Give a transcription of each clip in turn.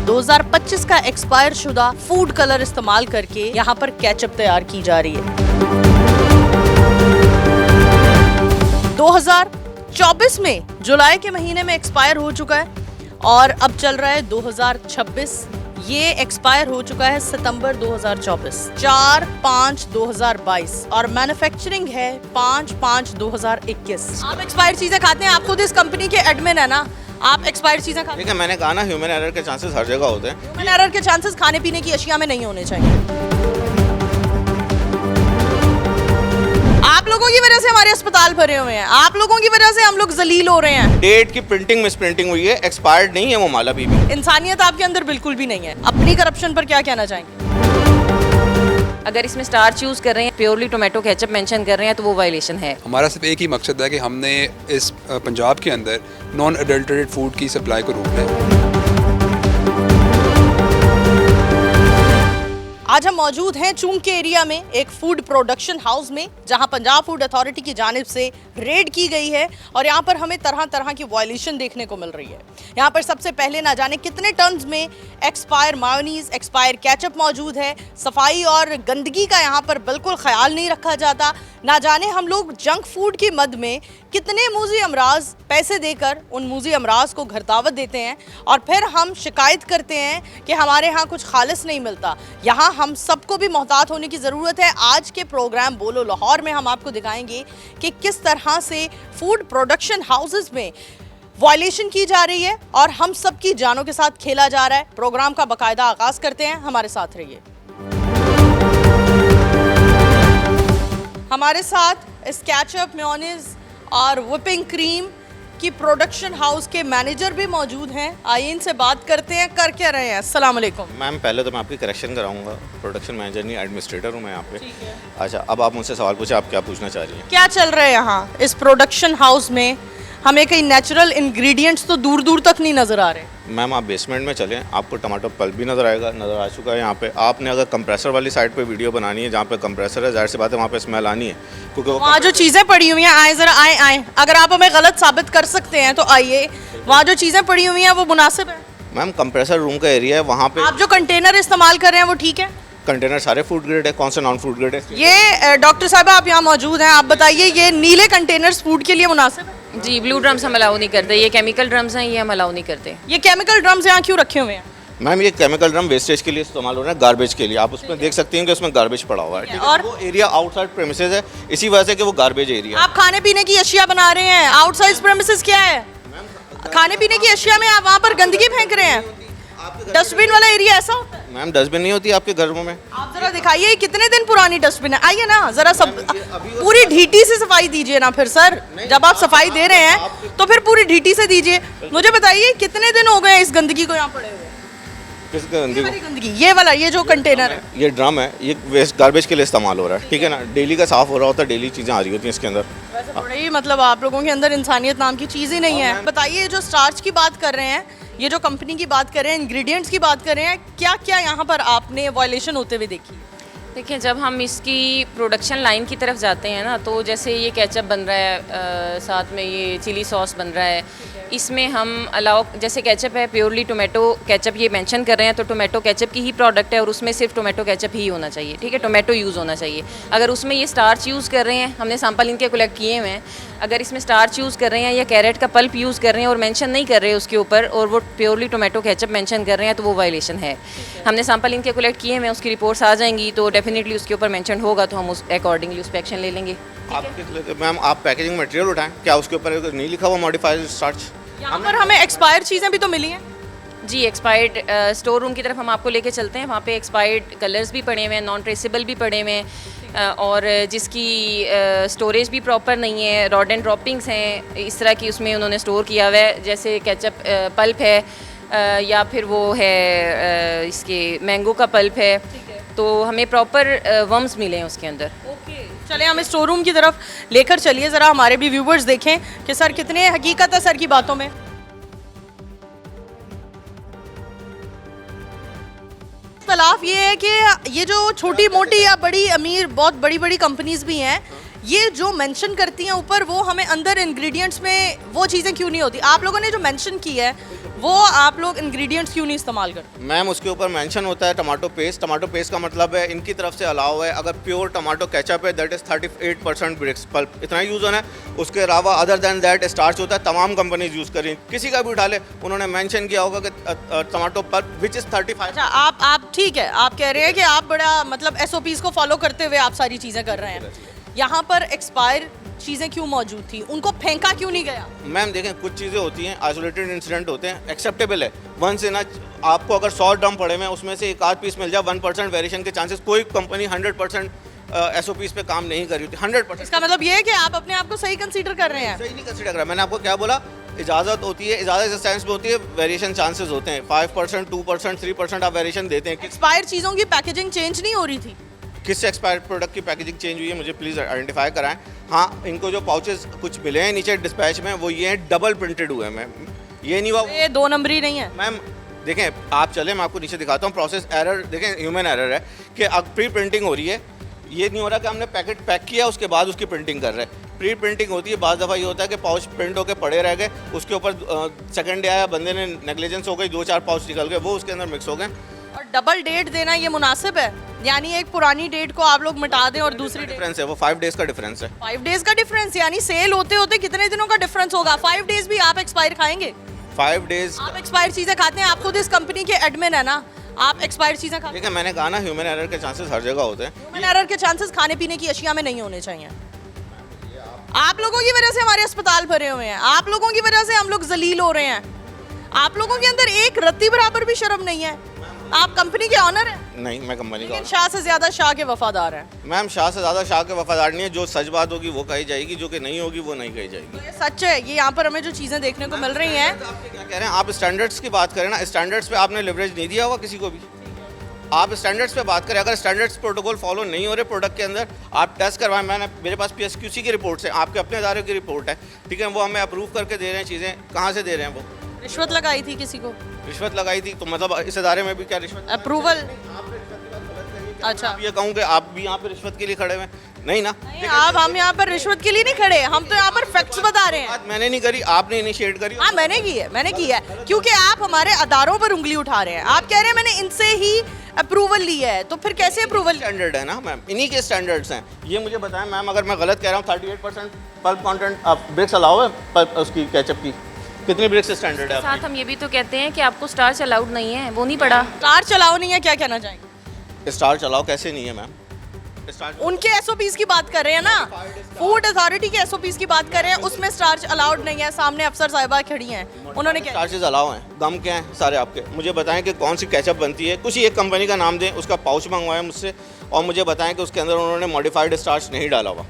2025 का एक्सपायर शुदा food colour इस्तेमाल करके यहाँ पर केचप तैयार की जा रही है। 2024 में जुलाई के महीने में एक्सपायर हो चुका है और अब चल रहा है 2026। ये एक्सपायर हो चुका है सितंबर 2024, 4/5/2022 और मैन्युफैक्चरिंग है 5/5/2021। आप एक्सपायर चीजें खाते हैं, आप खुद इस कंपनी के एडमिन है ना, आप एक्सपायर चीजें खाते हैं। ठीक है, मैंने कहा ना ह्यूमन एरर के चांसेस हर जगह होते हैं। ह्यूमन एरर के चांसेस खाने पीने की अशिया में नहीं होने चाहिए। आप लोगों की वजह से हमारे अस्पताल भरे हुए हैं, आप लोगों की वजह से हम लोग जलील हो रहे हैं। डेट की प्रिंटिंग मिस प्रिंटिंग हुई है, एक्सपायर्ड नहीं है वो माल अभी भी। इंसानियत आपके अंदर बिल्कुल भी नहीं है। अपनी करप्शन पर क्या कहना चाहेंगे? अगर इसमें स्टार्च यूज़ कर रहे हैं, प्योरली टोमेटो केचप मेंशन कर रहे हैं तो वो वायलेशन है। हमारा सिर्फ एक ही मकसद है कि हमने इस पंजाब के अंदर नॉन अडल्टरेटेड फूड की सप्लाई को रोकना है। आज हम मौजूद हैं चूंग के एरिया में एक फूड प्रोडक्शन हाउस में, जहां पंजाब फूड अथॉरिटी की जानिब से रेड की गई है और यहां पर हमें तरह तरह की वायलेशन देखने को मिल रही है। यहां पर सबसे पहले ना जाने कितने टन्स में एक्सपायर मायोनीज, एक्सपायर केचप मौजूद है। सफाई और गंदगी का यहां पर बिल्कुल ख्याल नहीं रखा जाता। ना जाने हम लोग जंक फूड की मद में कितने मूजी अमराज पैसे देकर उन मूजी अमराज को घर दावत देते हैं और फिर हम शिकायत करते हैं कि हमारे यहाँ कुछ खालिस नहीं मिलता। यहाँ हम सबको भी मोहतात होने की ज़रूरत है। आज के प्रोग्राम बोलो लाहौर में हम आपको दिखाएंगे कि किस तरह से फूड प्रोडक्शन हाउसेस में वायलेशन की जा रही है और हम सब की जानों के साथ खेला जा रहा है। प्रोग्राम का बाकायदा आगाज़ करते हैं, हमारे साथ रहिए। हमारे साथ इस केचप, मेयोनीज और व्हिपिंग क्रीम की प्रोडक्शन हाउस के मैनेजर भी मौजूद हैं। आइए इनसे बात करते हैं, कर क्या रहे हैं। अस्सलाम वालेकुम। मैम पहले तो मैं आपकी करेक्शन कराऊंगा, प्रोडक्शन मैनेजर नहीं एडमिनिस्ट्रेटर हूँ मैं यहाँ पे। अच्छा, अब आप मुझसे सवाल पूछे, आप क्या पूछना चाह रही हैं? क्या चल रहा है यहाँ इस प्रोडक्शन हाउस में? हमें कई नेचुरल इंग्रेडिएंट्स तो दूर दूर तक नहीं नज़र आ रहे। मैम आप बेसमेंट में चलें, आपको टमाटो पल्प भी नज़र आएगा, नज़र आ चुका है यहाँ पे। आपने अगर कंप्रेसर वाली साइड पे वीडियो बनानी है जहाँ पे कंप्रेसर है, जाहिर सी बात है वहाँ पे स्मेल आनी है, क्योंकि वहाँ जो चीज़ें पड़ी हुई हैं, आए ज़रा आए। अगर आप हमें गलत साबित कर सकते हैं तो आइए। वहाँ जो चीज़ें पड़ी हुई हैं वो मुनासिब है? मैम कंप्रेसर रूम का एरिया है, वहाँ पे आप जो कंटेनर इस्तेमाल कर रहे हैं वो ठीक है? कंटेनर सारे फूड ग्रेड है, कौन सा नॉन फूड ग्रेड है? ये डॉक्टर साहब आप यहाँ मौजूद हैं, आप बताइए ये नीले कंटेनर्स फूड के लिए मुनासिब है? जी, ब्लू ड्रम्स हम अलाउ नहीं करते, ये केमिकल ड्रम्स हैं, ये हम अलाउ नहीं करते। ये केमिकल ड्रम्स यहाँ क्यों रखे हुए हैं? मैम ये केमिकल ड्रम वेस्टेज के लिए इस्तेमाल हो रहा है, गार्बेज के लिए। आप उसमें देख सकती हैं कि उसमें गार्बेज पड़ा हुआ है, ठीक है? और वो एरिया आउटसाइड प्रेमिसेस है, इसी वजह से कि वो गार्बेज एरिया है। आप खाने पीने की अशिया बना रहे हैं, आउटसाइड प्रेमिसेस क्या है? खाने पीने की अशिया में आप वहाँ पर गंदगी फेंक रहे हैं। डस्टबिन वाला एरिया ऐसा होता है? मैम डस्टबिन नहीं होती आपके घरों में? आप जरा दिखाइए कितने दिन पुरानी डस्टबिन है। आइए ना जरा सब पूरी ढीटी से सफाई दीजिए ना फिर सर। जब आप सफाई दे रहे हैं तो फिर पूरी ढीटी से दीजिए। मुझे बताइए कितने दिन हो गए इस गंदगी को यहाँ पड़े हुए? किस गंदगी को? गंदगी ये वाला, ये जो कंटेनर है, ये ड्रम है, ये वेस्ट गार्बेज के लिए इस्तेमाल हो रहा है, ठीक है ना? डेली का साफ हो रहा होता है, डेली चीज़ें आ रही होती हैं इसके अंदर। वैसे थोड़ा ही मतलब आप लोगों के अंदर इंसानियत नाम की चीज़ ही नहीं है। बताइए जो स्टार्च की बात कर रहे हैं, ये जो कंपनी की बात कर रहे हैं, इंग्रेडिएंट्स की बात कर रहे हैं, क्या क्या यहाँ पर आपने वायलेशन होते हुए देखी? देखिए, जब हम इसकी प्रोडक्शन लाइन की तरफ जाते हैं ना, तो जैसे ये केचप बन रहा है, साथ में ये चिली सॉस बन रहा है, इसमें हम अलाउ, जैसे केचप है प्योरली टोमेटो केचप ये मेंशन कर रहे हैं, तो टोमेटो केचप की ही प्रोडक्ट है और उसमें सिर्फ टोमेटो केचप ही होना चाहिए, ठीक है? टोमेटो यूज़ होना चाहिए। अगर उसमें ये स्टार्च यूज़ कर रहे हैं, हमने सैंपल इनके कलेक्ट किए हुए हैं, अगर इसमें स्टार्च यूज़ कर रहे हैं या कैरेट का पल्प यूज़ कर रहे हैं और मेंशन नहीं कर रहे उसके ऊपर, और वो प्योरली टोमेटो केचप मेंशन कर रहे हैं, तो वो वायलेशन है। हमने सैंपल इनके कलेक्ट किए हुए हैं, उसकी रिपोर्ट्स आ जाएंगी तो डेफिनेटली उसके ऊपर मेंशन होगा, तो हम उस अकॉर्डिंगली उस पर एक्शन ले लेंगे। आप किस लेते? मैम आप पैकेजिंग मटेरियल उठाएं, क्या उसके ऊपर नहीं लिखा हुआ मॉडिफाइड स्टार्च? यहाँ पर हमें एक्सपायर चीज़ें भी तो मिली हैं। जी, एक्सपायर्ड स्टोर रूम की तरफ हम आपको लेके चलते हैं, वहाँ पे एक्सपायर्ड कलर्स भी पड़े हुए हैं, नॉन ट्रेसेबल भी पड़े हुए हैं, और जिसकी स्टोरेज भी प्रॉपर नहीं है, रॉड एंड ड्रॉपिंग्स हैं इस तरह की उसमें उन्होंने स्टोर किया हुआ है, जैसे केचप पल्प है या फिर वो है इसके मैंगो का पल्प है, तो हमें प्रॉपर वर्म्स मिले हैं उसके अंदर। चले हमें स्टोर रूम की तरफ लेकर चलिए, ज़रा हमारे भी व्यूवर्स देखें कि सर कितने हकीकत है सर की बातों में। इख्तलाफ ये है कि ये जो छोटी मोटी या बड़ी अमीर बहुत बड़ी बड़ी कंपनीज भी हैं, ये जो मेंशन करती हैं ऊपर, वो हमें अंदर इंग्रेडिएंट्स में वो चीज़ें क्यों नहीं होती? आप लोगों ने जो मेंशन की है वो आप लोग इंग्रेडिएंट्स क्यों नहीं इस्तेमाल करते? मैम उसके ऊपर मेंशन होता है टमाटो पेस्ट। टमाटो पेस्ट का मतलब है इनकी तरफ से अलाउ है, अगर प्योर टमाटो केचप है दैट इज़ 38% ब्रिक्स पल्प, इतना यूज़ होना है। उसके अलावा अदर देन दैट स्टार्च होता है, तमाम कंपनीज यूज़ करें, किसी का भी उठा ले उन्होंने मेंशन किया होगा कि टमाटो पल्प विच इज़ 35। अच्छा, आप ठीक है, आप कह रहे हैं कि आप बड़ा मतलब SOPs को फॉलो करते हुए आप सारी चीज़ें कर रहे हैं। यहाँ पर एक्सपायर चीज़ें क्यों मौजूद थी? उनको फेंका क्यों नहीं गया? मैम देखें, कुछ चीज़ें होती हैं, आइसोलेटेड इंसिडेंट होते हैं, एक्सेप्टेबल है। वन से ना आपको अगर 100 ड्रम पड़े हुए हैं उसमें से एक आध पीस मिल जाए, 1% वेरिएशन के चांसेस। कोई कंपनी 100% SOPs पे काम नहीं कर रही होती, 100%। इसका मतलब ये है कि आप अपने आप को सही कंसीडर कर रहे हैं? सही नहीं कंसिडर कर रहा। मैंने आपको क्या बोला, इजाज़त होती है, इजाज़त इस सेंस में होती है वेरिएशन चांसेस होते हैं, 5%, 2%, 3% आप वेरिएशन देते हैं। एक्सपायर चीज़ों की पैकेजिंग चेंज नहीं हो रही थी? किस एक्सपायर्ड प्रोडक्ट की पैकेजिंग चेंज हुई है मुझे प्लीज़ आइडेंटिफाई कराएं। हाँ, इनको जो पाउचेस कुछ मिले हैं नीचे डिस्पैच में वो ये हैं डबल प्रिंटेड हुए हैं मैम, ये नहीं हुआ। ये 2 नंबरी नहीं है मैम देखें, आप चले मैं आपको नीचे दिखाता हूँ। प्रोसेस एरर देखें, ह्यूमन एरर है कि अब प्री प्रिंटिंग हो रही है। ये नहीं हो रहा कि हमने पैकेट पैक किया उसके बाद उसकी प्रिंटिंग कर रहे हैं। प्री प्रिंटिंग होती है, बाज़ दफ़ा ये होता है कि पाउच प्रिंट होकर पड़े रह गए, उसके ऊपर सेकंड डे आया, बंदे ने नेग्लिजेंस हो गई, 2-4 पाउच निकल गए, वो उसके अंदर मिक्स हो गए। और डबल डेट देना ये मुनासिब है? यानी एक पुरानी डेट को आप लोग मिटा दें और दूसरी डेट? डिफरेंस है वो, 5 डेज़ का डिफरेंस है। 5 डेज का डिफरेंस, यानी सेल होते होते कितने दिनों का डिफरेंस होगा? 5 डेज भी आप एक्सपायर खाएंगे? 5 डेज़ आप एक्सपायर चीजें खाते हैं? आप खुद इस कंपनी के एडमिन है ना, आप एक्सपायर चीजें खाते हैं? देखिए मैंने कहा ना, ह्यूमन एरर के चांसेस हर जगह होते हैं। ह्यूमन एरर के चांसेस खाने पीने की अशिया में नहीं होने चाहिए। आप लोगों की वजह से हमारे अस्पताल भरे हुए हैं, आप लोगों की वजह से हम लोग जलील हो रहे हैं। आप लोगों के अंदर एक रत्ती बराबर भी शर्म नहीं है। आप कंपनी के ऑनर हैं? नहीं, मैं कंपनी का लेकिन शाह से ज्यादा शाह के वफादार हैं। मैम शाह से ज़्यादा शाह के वफादार नहीं है। जो सच बात होगी वो कही जाएगी, जो कि नहीं होगी वो नहीं कही जाएगी। तो ये सच है, ये यहाँ पर हमें जो चीजें देखने को मिल रही हैं। आप क्या कह रहे हैं, आप स्टैंडर्ड्स की बात करें ना, स्टैंडर्ड्स पे आपने लिवरेज नहीं दिया होगा किसी को भी। आप स्टैंडर्ड्स पे बात करें, अगर स्टैंडर्ड्स प्रोटोकॉल फॉलो नहीं हो रहे प्रोडक्ट के अंदर, आप टेस्ट करवाएं। मेरे पास PSQC की रिपोर्ट्स है, आपके अपने इदारे की रिपोर्ट है, ठीक है, वो हमें अप्रूव करके दे रहे हैं चीज़ें। कहाँ से दे रहे हैं वो? रिश्वत लगाई थी किसी को? रिश्वत लगाई थी तो मतलब इस इदारे में भी क्या रिश्वत? अप्रूवल? अच्छा, आप ये कहूँ कि आप भी यहाँ पे रिश्वत के लिए खड़े हुए हैं? नहीं ना। नहीं, आप हम यहाँ पर रिश्वत के लिए नहीं खड़े, हम तो यहाँ पर फैक्ट्स बता रहे हैं। बात मैंने नहीं करी, आपने इनिशिएट करी। हाँ मैंने की है क्योंकि आप हमारे अदारों पर उंगली उठा रहे हैं। आप कह रहे हैं मैंने इनसे ही अप्रूवल लिया है, तो फिर कैसे अप्रूवल? स्टैंडर्ड है ना मैम, इन्हीं के स्टैंडर्ड्स हैं। ये मुझे बताएं मैम, अगर मैं गलत कह रहा हूँ, 38% पल्प कंटेंट ब्रिक्स अलाउ है पल्प उसकी केचप की, कितनी ब्रिक्स स्टैंडर्ड है साथ आपकी? हम ये भी तो कहते हैं कि आपको स्टार्च अलाउड नहीं है, वो नहीं पड़ा। कार चलाओ नहीं है, क्या कहना चाहेंगे? स्टार चलाओ कैसे नहीं है मैम? स्टार उनके SOPs की बात कर रहे हैं ना, फूड अथॉरिटी के SOPs की बात कर रहे हैं, उसमें स्टार्च अलाउड नहीं है। सामने अफसर साहिबा खड़ी हैं, उन्होंने क्या? स्टार्चेज अलाउ हैं। गम क्या हैं सारे आपके? मुझे बताएं कि कौन सी केचप बनती है, कुछ ही एक कंपनी का नाम दें, उसका पाउच मंगवाएं मुझसे, और मुझे बताएं कि उसके अंदर उन्होंने मॉडिफाइड स्टार्च नहीं डाला हुआ।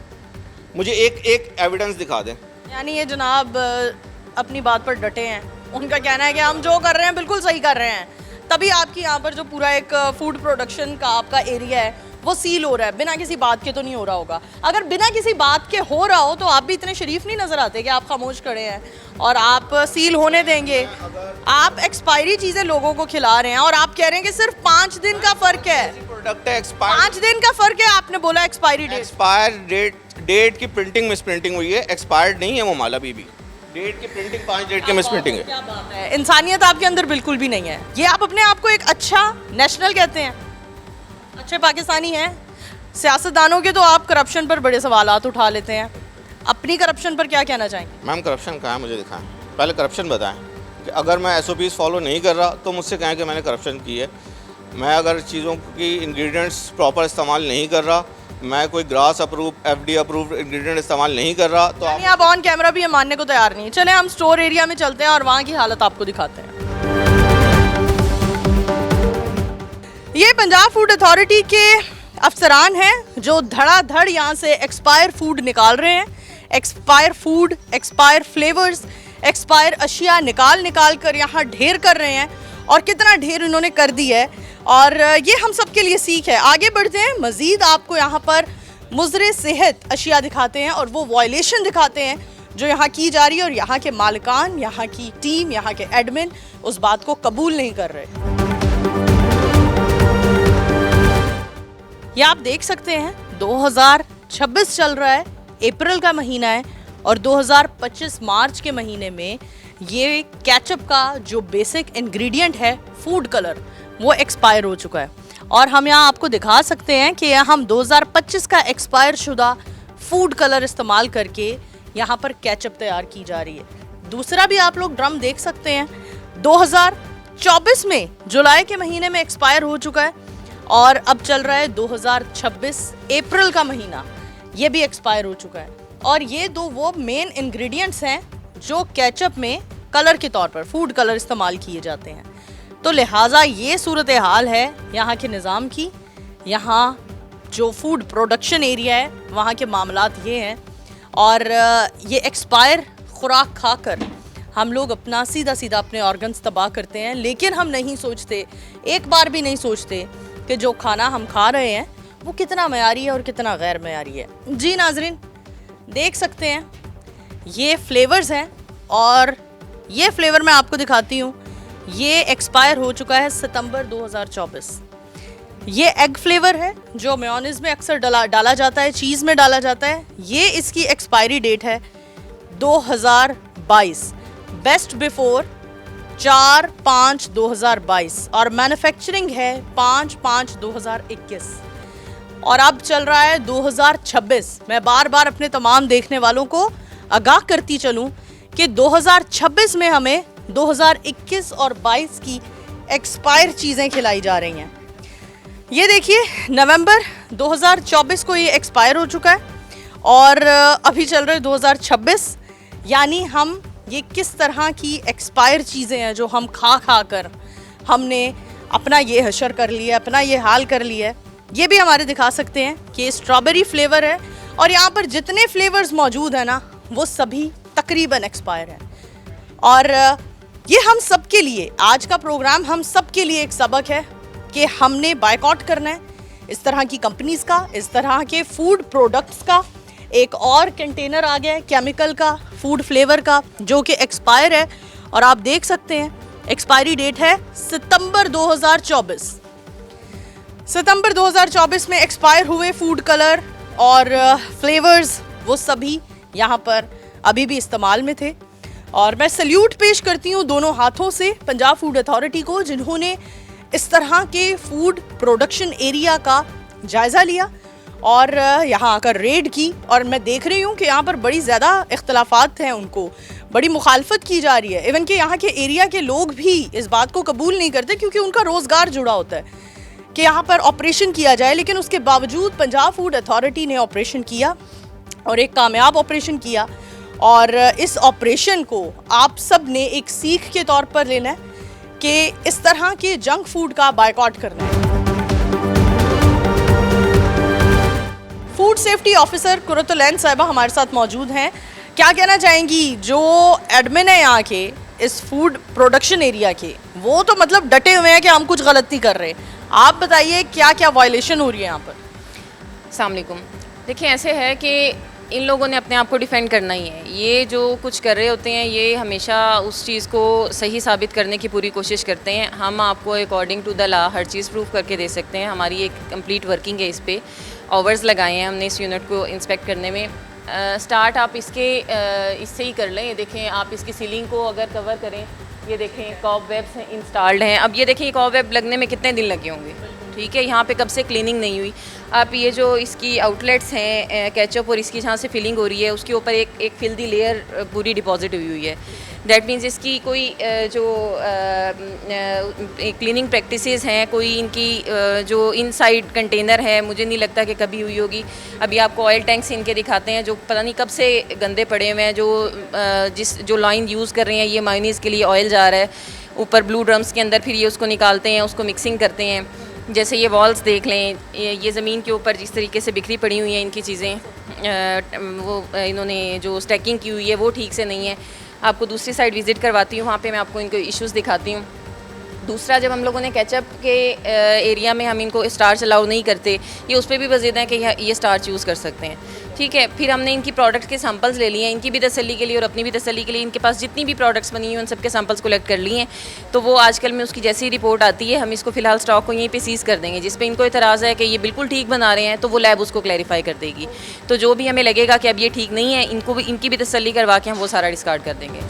मुझे एक एविडेंस दिखा दें। यानी ये जनाब अपनी बात पर डटे हैं। उनका कहना है कि हम जो कर रहे हैं बिल्कुल सही कर रहे हैं, तभी आपकी यहाँ पर जो पूरा एक फूड प्रोडक्शन का आपका एरिया है वो सील हो रहा है। बिना किसी बात के तो नहीं हो रहा होगा। अगर बिना किसी बात के हो रहा हो तो आप भी इतने शरीफ नहीं नजर आते कि आप खामोश खड़े हैं और आप सील होने देंगे। आप एक्सपायरी चीज़ें लोगों को खिला रहे हैं और आप कह रहे हैं कि सिर्फ 5 दिन का फ़र्क है। प्रोडक्ट है एक्सपायर, 5 दिन का फ़र्क है, आपने बोला एक्सपायरी डेट। एक्सपायर डेट की प्रिंटिंग मिस प्रिंटिंग हुई है, एक्सपायर्ड नहीं है वो माल अभी भी। डेट की प्रिंटिंग 5 डेट की मिस प्रिंटिंग है। क्या बात है, इंसानियत आपके अंदर बिल्कुल भी नहीं है। ये आप अपने आप को एक अच्छा नेशनल कहते हैं, अच्छे पाकिस्तानी हैं। सियासतदानों के तो आप करप्शन पर बड़े सवालात उठा लेते हैं, अपनी करप्शन पर क्या कहना चाहेंगे? मैम करप्शन कहाँ है मुझे दिखाएं, पहले करप्शन बताएं कि अगर मैं SOPs फॉलो नहीं कर रहा तो मुझसे कहें कि मैंने करप्शन की है। मैं अगर चीज़ों की इंग्रेडिएंट्स प्रॉपर इस्तेमाल नहीं कर रहा, मैं कोई grass approve FD approve ingredient इस्तेमाल नहीं कर रहा, तो यानी आप ऑन कैमरा भी ये मानने को तैयार नहीं है। चले हम स्टोर एरिया में चलते हैं और वहाँ की हालत आपको दिखाते हैं। ये पंजाब फूड अथॉरिटी के अफसरान हैं जो धड़ाधड़ यहाँ से एक्सपायर फूड निकाल रहे हैं। Expire food, expire flavours, expire अशिया निकाल कर यहाँ ढेर कर रहे हैं और कितना ढेर इन्होंने कर दी है और ये हम सब के लिए सीख है। आगे बढ़ते हैं, मज़ीद आपको यहाँ पर मुज़रे सेहत अशिया दिखाते हैं और वो वायलेशन दिखाते हैं जो यहाँ की जा रही है और यहाँ के मालिकान, यहाँ की टीम, यहाँ के एडमिन उस बात को कबूल नहीं कर रहे। ये आप देख सकते हैं 2026 चल रहा है, अप्रैल का महीना है और 2025 मार्च के महीने में ये केचप का जो बेसिक इंग्रेडिएंट है फूड कलर वो एक्सपायर हो चुका है। और हम यहाँ आपको दिखा सकते हैं कि हम 2025 का एक्सपायर शुदा फूड कलर इस्तेमाल करके यहाँ पर केचप तैयार की जा रही है। दूसरा भी आप लोग ड्रम देख सकते हैं 2024 में जुलाई के महीने में एक्सपायर हो चुका है और अब चल रहा है 2026 अप्रैल का महीना, ये भी एक्सपायर हो चुका है। और ये दो वो मेन इंग्रेडिएंट्स हैं जो केचप में कलर के तौर पर फूड कलर इस्तेमाल किए जाते हैं। तो लिहाजा ये सूरत हाल है यहाँ के निज़ाम की। यहाँ जो फूड प्रोडक्शन एरिया है वहाँ के मामलात ये हैं और ये एक्सपायर खुराक खाकर हम लोग अपना सीधा सीधा अपने ऑर्गन्स तबाह करते हैं, लेकिन हम नहीं सोचते, एक बार भी नहीं सोचते कि जो खाना हम खा रहे हैं वो कितना मयारी है और कितना गैर मयारी है। जी नाजरीन, देख सकते हैं ये फ्लेवर्स हैं और ये फ्लेवर मैं आपको दिखाती हूँ। ये एक्सपायर हो चुका है सितंबर 2024। ये एग फ्लेवर है जो मेयोनीज में अक्सर डाला जाता है, चीज़ में डाला जाता है। ये इसकी एक्सपायरी डेट है 2022, बेस्ट बिफोर 4/5/2022 और मैन्युफैक्चरिंग है 5/5/2021 और अब चल रहा है 2026। मैं बार बार अपने तमाम देखने वालों को आगाह करती चलूं कि 2026 में हमें 2021 और 22 की एक्सपायर चीज़ें खिलाई जा रही हैं। ये देखिए नवंबर 2024 को ये एक्सपायर हो चुका है और अभी चल रहे 2026, यानी हम ये किस तरह की एक्सपायर चीज़ें हैं जो हम खा खा कर हमने अपना ये हशर कर लिया, अपना ये हाल कर लिया है। ये भी हमारे दिखा सकते हैं कि स्ट्रॉबेरी फ्लेवर है और यहाँ पर जितने फ्लेवर्स मौजूद हैं ना वो सभी तकरीबन एक्सपायर हैं। और ये हम सब के लिए, आज का प्रोग्राम हम सब के लिए एक सबक है कि हमने बायकॉट करना है इस तरह की कंपनीज का, इस तरह के फूड प्रोडक्ट्स का। एक और कंटेनर आ गया है केमिकल का, फूड फ्लेवर का, जो कि एक्सपायर है और आप देख सकते हैं एक्सपायरी डेट है सितंबर 2024। सितंबर 2024 में एक्सपायर हुए फूड कलर और फ्लेवर्स वो सभी यहाँ पर अभी भी इस्तेमाल में थे। और मैं सल्यूट पेश करती हूँ दोनों हाथों से पंजाब फूड अथॉरिटी को, जिन्होंने इस तरह के फूड प्रोडक्शन एरिया का जायज़ा लिया और यहाँ आकर रेड की। और मैं देख रही हूँ कि यहाँ पर बड़ी ज़्यादा इख्तलाफात हैं, उनको बड़ी मुखालफत की जा रही है। इवन कि यहाँ के एरिया के लोग भी इस बात को कबूल नहीं करते क्योंकि उनका रोज़गार जुड़ा होता है कि यहाँ पर ऑपरेशन किया जाए। लेकिन उसके बावजूद पंजाब फूड अथॉरिटी ने ऑपरेशन किया और एक कामयाब ऑपरेशन किया। और इस ऑपरेशन को आप सब ने एक सीख के तौर पर लेना है कि इस तरह के जंक फूड का बायकॉट करना है। फूड सेफ्टी ऑफिसर कुरतुलैन साहिबा हमारे साथ मौजूद हैं। क्या कहना चाहेंगी, जो एडमिन है यहाँ के इस फूड प्रोडक्शन एरिया के, वो तो मतलब डटे हुए हैं कि हम कुछ गलती कर रहे हैं। आप बताइए क्या क्या वायलेशन हो रही है यहाँ पर? अस्सलाम वालेकुम। देखिए ऐसे है कि इन लोगों ने अपने आप को डिफेंड करना ही है। ये जो कुछ कर रहे होते हैं ये हमेशा उस चीज़ को सही साबित करने की पूरी कोशिश करते हैं। हम आपको अकॉर्डिंग टू द लॉ हर चीज़ प्रूफ करके दे सकते हैं। हमारी एक कंप्लीट वर्किंग है, इस पे आवर्स लगाए हैं हमने इस यूनिट को इंस्पेक्ट करने में। स्टार्ट आप इससे ही कर लें। ये देखें, आप इसकी सीलिंग को अगर कवर करें, ये देखें कॉब वेब्स इंस्टॉल्ड हैं। अब ये देखें कॉब वेब लगने में कितने दिन लगे होंगे, ठीक है। यहाँ पे कब से क्लीनिंग नहीं हुई। आप ये जो इसकी आउटलेट्स हैं केचप और इसकी जहाँ से फिलिंग हो रही है उसके ऊपर एक फिल्दी लेयर पूरी डिपॉजिट हुई है। दैट मीन्स इसकी कोई जो क्लीनिंग प्रैक्टिसेस हैं, कोई इनकी जो इनसाइड कंटेनर है, मुझे नहीं लगता कि कभी हुई होगी। अभी आपको ऑयल टैंक्स इनके दिखाते हैं जो पता नहीं कब से गंदे पड़े हुए हैं। जो लाइन यूज़ कर रहे हैं, ये मायोनीज़ के लिए ऑयल जा रहा है ऊपर ब्लू ड्रम्स के अंदर, फिर ये उसको निकालते हैं, उसको मिक्सिंग करते हैं। जैसे ये वॉल्स देख लें, ये ज़मीन के ऊपर जिस तरीके से बिखरी पड़ी हुई हैं इनकी चीज़ें, वो इन्होंने जो स्टैकिंग की हुई है वो ठीक से नहीं है। आपको दूसरी साइड विज़िट करवाती हूँ, वहाँ पे मैं आपको इनको इश्यूज़ दिखाती हूँ। दूसरा, जब हम लोगों ने केचप के एरिया में हम इनको स्टार्च अलाउ नहीं करते, ये उस पर भी वजीद है कि ये स्टार्च यूज़ कर सकते हैं। ठीक है। फिर हमने इनकी प्रोडक्ट के सैंपल्स ले लिए हैं, इनकी भी तसल्ली के लिए और अपनी भी तसल्ली के लिए। इनके पास जितनी भी प्रोडक्ट्स बनी हुई हैं उन सबके सैंपल्स कलेक्ट कर लिए हैं। तो वो आजकल में उसकी जैसी रिपोर्ट आती है हम इसको फ़िलहाल स्टॉक को यहीं पे सीज़ कर देंगे। जिस पे इनको इतराज़ है कि ये बिल्कुल ठीक बना रहे हैं तो वो लैब उसको क्लैरिफाई कर देगी। तो जो भी हमें लगेगा कि अब ये ठीक नहीं है, इनको भी इनकी भी तसल्ली करवा के हम वो सारा डिस्कार्ड कर देंगे।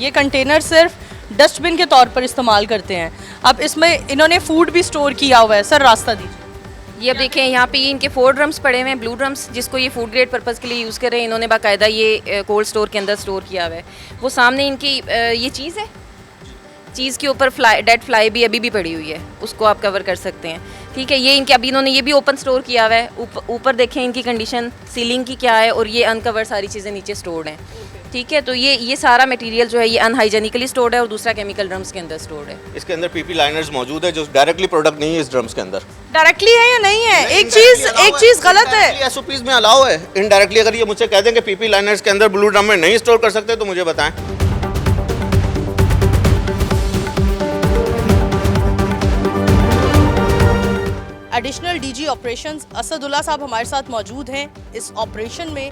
ये कंटेनर सिर्फ डस्टबिन के तौर पर इस्तेमाल करते हैं। अब इसमें इन्होंने फूड भी स्टोर किया हुआ है। सर रास्ता दीजिए। ये अब देखें यहाँ पे ये इनके 4 ड्रम्स पड़े हुए हैं, ब्लू ड्रम्स, जिसको ये फूड ग्रेड पर्पज़ के लिए यूज़ कर रहे हैं। इन्होंने बाकायदा ये कोल्ड स्टोर के अंदर स्टोर किया हुआ है। वो सामने इनकी ये चीज़ है, चीज़ के ऊपर डेड फ्लाई भी अभी भी पड़ी हुई है, उसको आप कवर कर सकते हैं। ठीक है, ये इनके अभी इन्होंने ये भी ओपन स्टोर किया हुआ है। ऊपर देखें इनकी कंडीशन सीलिंग की क्या है, और ये अनकवर सारी चीज़ें नीचे स्टोर्ड हैं। ठीक है, तो ये सारा मटेरियल जो है ये अनहाइजेनिकली स्टोर्ड है और दूसरा केमिकल ड्रम्स के अंदर स्टोर्ड है। इसके अंदर पीपी लाइनर्स मौजूद है जो डायरेक्टली प्रोडक्ट नहीं है इस ड्रम्स के अंदर। डायरेक्टली है या नहीं है? एक चीज गलत है। एसओपीज में अलाउ है। इनडायरेक्टली अगर ये मुझसे कह दें कि पीपी लाइनर्स के अंदर ब्लू ड्रम में नहीं स्टोर कर सकते तो मुझे बताएं। एडिशनल डीजी ऑपरेशंस असदुल्ला साहब हमारे साथ मौजूद हैं। इस ऑपरेशन में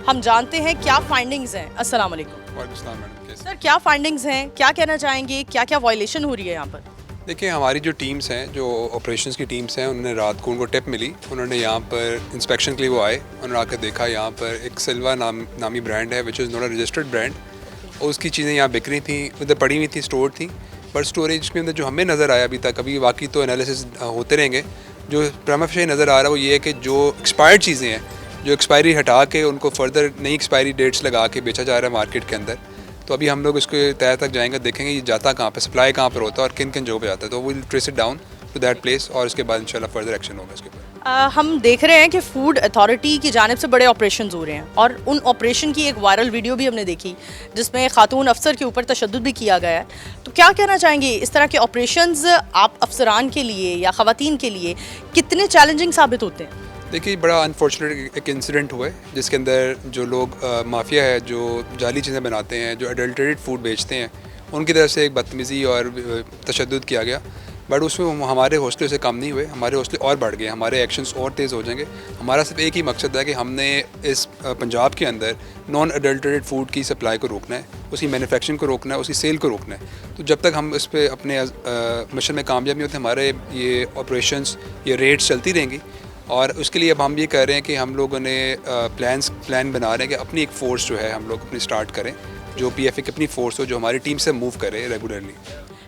हम जानते हैं क्या फाइंडिंग्स हैं। अस्सलाम वालेकुम। वालेकुम सलाम मैडम, कैसे? सर क्या फाइंडिंग्स हैं, क्या कहना चाहेंगे, क्या क्या वायलेशन हो रही है यहाँ पर? देखिए, हमारी जो टीम्स हैं, जो ऑपरेशंस की टीम्स हैं, उन्होंने रात को उनको टिप मिली। उन्होंने यहाँ पर इंस्पेक्शन के लिए वो आए। उन्होंने आकर देखा यहाँ पर एक सिल्वा नामी ब्रांड है which is not a registered brand, और उसकी चीज़ें यहाँ बिक रही थी, उधर पड़ी हुई थी, स्टोर थी। बट स्टोरेज के अंदर जो हमें नज़र आया अभी तक, अभी बाकी तो एनालिसिस होते रहेंगे, जो प्रीमा फेशी नज़र आ रहा है वो ये है कि जो एक्सपायर्ड चीज़ें हैं, जो एक्सपायरी हटा के उनको फर्दर नई एक्सपायरी डेट्स लगा के बेचा जा रहा है मार्केट के अंदर। तो अभी हम लोग इसके तय तक जाएंगे, देखेंगे ये जाता कहाँ पे, सप्लाई कहाँ पर होता है और किन किन जगह पे जाता है। तो will trace it down to that place और उसके बाद इंशाल्लाह फर्दर एक्शन होगा इसके ऊपर। हम देख रहे हैं कि फूड अथॉरिटी की जानिब से बड़े ऑपरेशन हो रहे हैं, और उन ऑपरेशन की एक वायरल वीडियो भी हमने देखी जिसमें खातून अफसर के ऊपर तशद्दुद भी किया गया है। तो क्या कहना चाहेंगे, इस तरह के ऑपरेशंस आप अफसरान के लिए या ख़वातीन के लिए कितने चैलेंजिंग साबित होते हैं? देखिए, बड़ा अनफॉर्चुनेट एक इंसिडेंट हुआ है जिसके अंदर जो लोग माफिया है, जो जाली चीज़ें बनाते हैं, जो अडल्टरेटेड फूड बेचते हैं, उनकी तरफ से एक बदतमीज़ी और तशद्दुद किया गया। बट उसमें हमारे हौसले से कम नहीं हुए, हमारे हौसले और बढ़ गए, हमारे एक्शंस और तेज़ हो जाएंगे। हमारा सिर्फ एक ही मकसद है कि हमने इस पंजाब के अंदर नॉन अडल्टरेटेड फूड की सप्लाई को रोकना है, उसकी मैन्युफैक्चरिंग को रोकना है, उसकी सेल को रोकना है। तो जब तक हम इस पर अपने मिशन में कामयाब नहीं होते, हमारे ये ऑपरेशंस, ये रेड्स चलती रहेंगी। और उसके लिए अब हम ये कह रहे हैं कि हम लोगों ने प्लान बना रहे हैं कि अपनी एक फ़ोर्स जो है हम लोग अपनी स्टार्ट करें, जो PFA की अपनी फ़ोर्स हो, जो हमारी टीम से मूव करे रेगुलरली।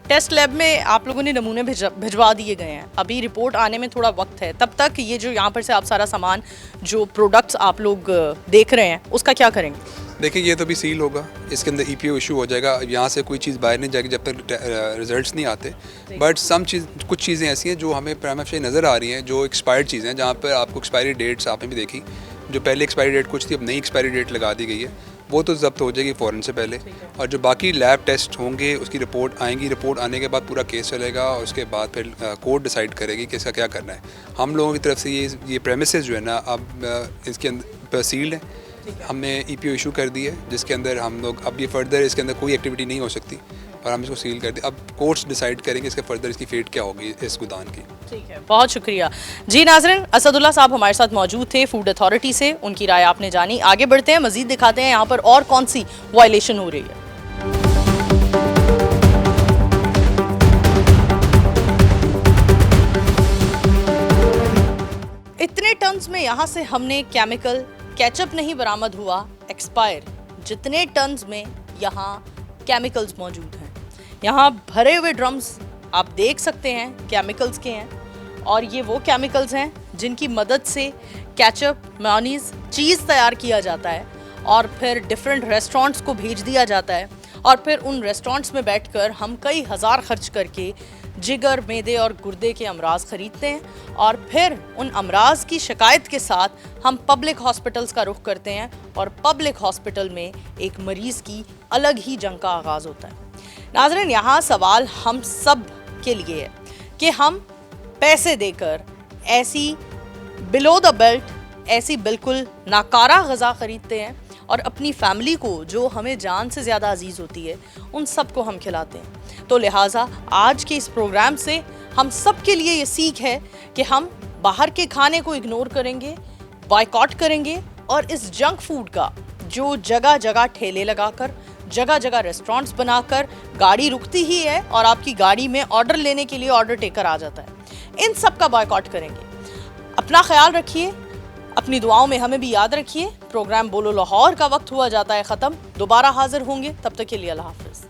टेस्ट लैब में आप लोगों ने नमूने भिजवा दिए गए हैं, अभी रिपोर्ट आने में थोड़ा वक्त है, तब तक ये जो यहाँ पर से आप सारा सामान, जो प्रोडक्ट्स आप लोग देख रहे हैं, उसका क्या करेंगे? देखिए, ये तो भी सील होगा, इसके अंदर EPO इशू हो जाएगा। यहाँ से कोई चीज़ बाहर नहीं जाएगी जब तक रिजल्ट्स नहीं आते। बट कुछ चीज़ें ऐसी हैं जो हमें प्रीमा फेशी नज़र आ रही हैं, जो एक्सपायर्ड चीज़ें हैं, जहाँ पर आपको एक्सपायरी डेट्स आपने भी देखी, जो पहले एक्सपायरी डेट कुछ थी, अब नई एक्सपायरी डेट लगा दी गई है, वो तो जब्त हो जाएगी फ़ौरन से पहले। और जो बाकी लैब टेस्ट होंगे उसकी रिपोर्ट आएंगी, रिपोर्ट आने के बाद पूरा केस चलेगा और उसके बाद फिर कोर्ट डिसाइड करेगी कि इसका क्या करना है। हम लोगों की तरफ से ये प्रेमिसेस जो है ना, अब इसके अंदर सील्ड है, हमने EPO इशू कर दी है, जिसके अंदर हम लोग अब ये फर्दर इसके अंदर कोई एक्टिविटी नहीं हो सकती और हम इसको सील कर दिया। अब कोर्ट्स डिसाइड करेंगे इसके फर्दर इसकी फेट क्या होगी इस गोदान की। ठीक है, बहुत शुक्रिया जी। नाज़रीन, असदुल्ला साहब हमारे साथ मौजूद थे फूड अथॉरिटी से, उनकी राय आपने जानी। आगे बढ़ते हैं, मजीद दिखाते हैं यहाँ पर और कौन सी वायलेशन हो रही है। इतने टन्स में यहाँ से हमने केमिकल केचप नहीं बरामद हुआ एक्सपायर, जितने टन्स में यहाँ केमिकल्स मौजूद हैं। यहाँ भरे हुए ड्रम्स आप देख सकते हैं केमिकल्स के हैं, और ये वो केमिकल्स हैं जिनकी मदद से केचप, मेयोनीज, चीज़ तैयार किया जाता है और फिर डिफरेंट रेस्टोरेंट्स को भेज दिया जाता है, और फिर उन रेस्टोरेंट्स में बैठकर हम कई हज़ार खर्च करके जिगर, मैदे और गुर्दे के अमराज ख़रीदते हैं, और फिर उन अमराज की शिकायत के साथ हम पब्लिक हॉस्पिटल्स का रुख करते हैं, और पब्लिक हॉस्पिटल में एक मरीज़ की अलग ही जंग का आगाज़ होता है। नाज़रीन, यहाँ सवाल हम सब के लिए है कि हम पैसे देकर ऐसी बिलो द बेल्ट, ऐसी बिल्कुल नाकारा ग़ज़ा ख़रीदते हैं और अपनी फैमिली को, जो हमें जान से ज़्यादा अजीज़ होती है, उन सब को हम खिलाते हैं। तो लिहाजा आज के इस प्रोग्राम से हम सब के लिए ये सीख है कि हम बाहर के खाने को इग्नोर करेंगे, बॉयकॉट करेंगे और इस जंक फूड का जो जगह जगह ठेले लगाकर, जगह जगह रेस्टोरेंट्स बनाकर, गाड़ी रुकती ही है और आपकी गाड़ी में ऑर्डर लेने के लिए ऑर्डर टेकर आ जाता है, इन सब का बॉयकॉट करेंगे। अपना ख्याल रखिए, अपनी दुआओं में हमें भी याद रखिए। प्रोग्राम बोलो लाहौर का वक्त हुआ जाता है ख़त्म। दोबारा हाजिर होंगे, तब तक के लिए अल्लाह हाफिज़।